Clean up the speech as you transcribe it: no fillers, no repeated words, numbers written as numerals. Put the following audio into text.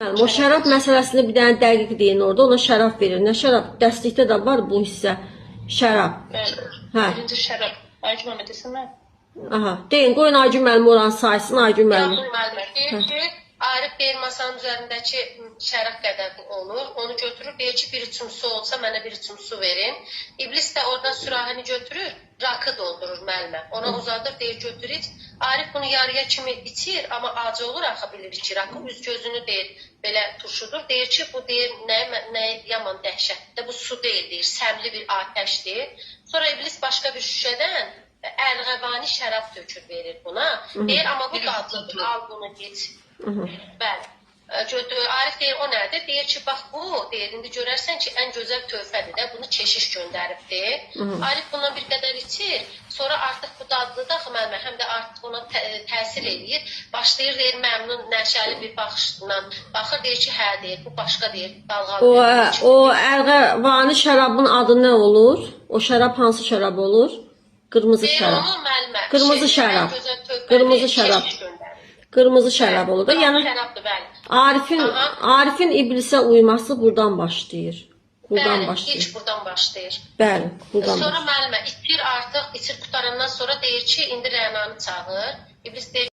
Yəni, o şərab məsələsində bir dənə dəqiq deyin orada, ona şərab verir. Nə şərab? Dəstlikdə də var bu hissə. Şərab. Bəli. Hə. Birinci şərab. Aygün müəllimə desəm mən? Aha. Deyin, qoyun Aygün müəllim oranı saysın, Aygün müəllim. Yağmur müəllim deyir ki, Arif deyir masanın üzərindəki şərab qədəri olur. Onu götürür, deyir ki, bir içim su olsa mənə bir içim su verin. İblis də oradan sürahini götürür, rakı doldurur müəllimə. Ona uzadır, deyir götür iç. Arif bunu yarıya kimi içir, amma acı olur, axı bilir ki, rakı üz gözünü deyir, belə turşudur. Deyir ki, bu deyir nə yaman dəhşətli, bu su deyil, deyir, səmli bir atəşdir. Sonra iblis başqa bir şüşədən ərğəvani şərab tökür verir buna. Deyir, amma bu dadlıdır, al bunu iç. Bəli. Arif deyir, o nədir? Deyir ki, bax bu, deyir, indi görərsən ki, ən gözəl tövfədir də, bunu keşiş göndəribdir. Arif bundan bir qədər içir, sonra artıq bu dadlıdır, müəllimə, həm də artıq ona təsir eləyir. Başlayır, deyir, məmnun, nəşəli bir baxışla baxır, deyir ki, hə, deyir, bu başqa, deyir, dalğalı. O ərğəvani şərabın adı nə olur? O şərab hansı şərab olur? Qırmızı şərab. Qırmızı şərab. Qırmızı şərab. Qırmızı şərab olur da. Yəni Arifin iblisə uyması buradan başlayır. Bəli, ilk buradan başlayır. Bəli, buradan. Sonra müəllimə içir artıq, içir qutarandan sonra deyir ki, indi Rənanı çağır. İblis deyir